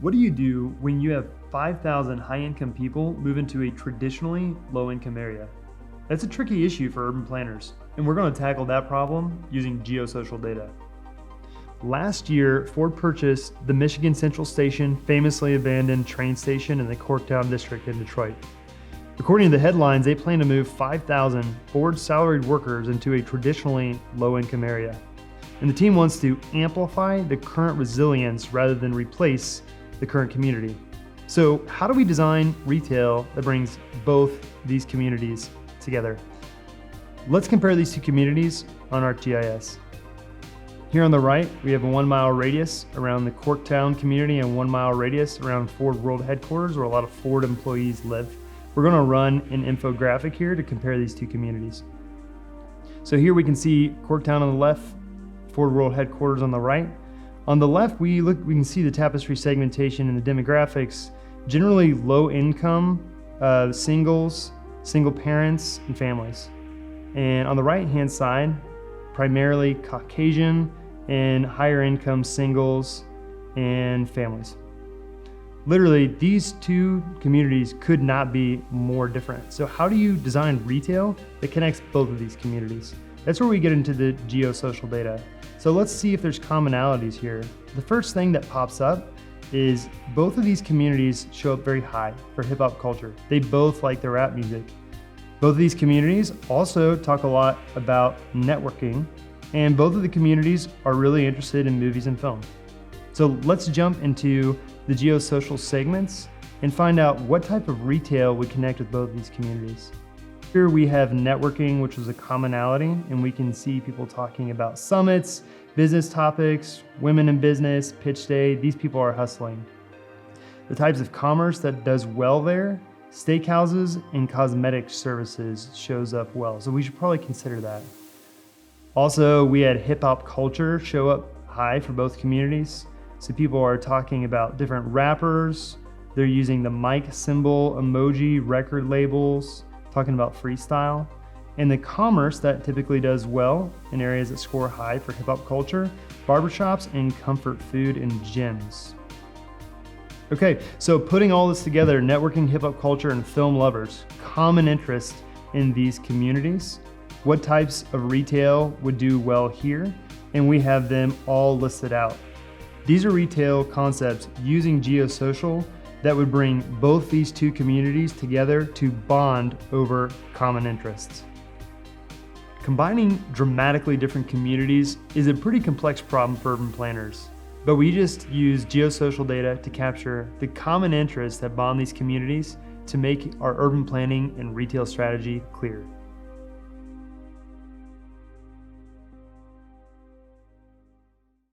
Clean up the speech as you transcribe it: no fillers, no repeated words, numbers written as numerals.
What do you do when you have 5,000 high-income people move into a traditionally low-income area? That's a tricky issue for urban planners, and we're going to tackle that problem using geosocial data. Last year, Ford purchased the Michigan Central Station, famously abandoned train station in the Corktown district in Detroit. According to the headlines, they plan to move 5,000 Ford salaried workers into a traditionally low-income area. And the team wants to amplify the current resilience rather than replace the current community. So how do we design retail that brings both these communities together? Let's compare these two communities on ArcGIS. Here on the right, we have a 1 mile radius around the Corktown community and 1 mile radius around Ford World Headquarters, where a lot of Ford employees live. We're going to run an infographic here to compare these two communities. So here we can see Corktown on the left, Ford World Headquarters on the right. On the left, we can see the tapestry segmentation and the demographics, generally low income, singles, single parents, and families. And on the right-hand side, primarily Caucasian and higher income singles and families. Literally, these two communities could not be more different. So how do you design retail that connects both of these communities? That's where we get into the geosocial data. So let's see if there's commonalities here. The first thing that pops up is both of these communities show up very high for hip hop culture. They both like their rap music. Both of these communities also talk a lot about networking, and both of the communities are really interested in movies and film. So let's jump into the geosocial segments and find out what type of retail would connect with both of these communities. Here we have networking, which was a commonality, and we can see people talking about summits, business topics, women in business, pitch day. These people are hustling. The types of commerce that does well there, steakhouses and cosmetic services shows up well. So we should probably consider that. Also, we had hip hop culture show up high for both communities. So people are talking about different rappers. They're using the mic symbol, emoji, record labels, talking about freestyle. And the commerce that typically does well in areas that score high for hip hop culture, barbershops and comfort food and gyms. Okay, so putting all this together, networking, hip hop culture, and film lovers, common interest in these communities. What types of retail would do well here? And we have them all listed out. These are retail concepts using geosocial that would bring both these two communities together to bond over common interests. Combining dramatically different communities is a pretty complex problem for urban planners, but we just use geosocial data to capture the common interests that bond these communities to make our urban planning and retail strategy clear.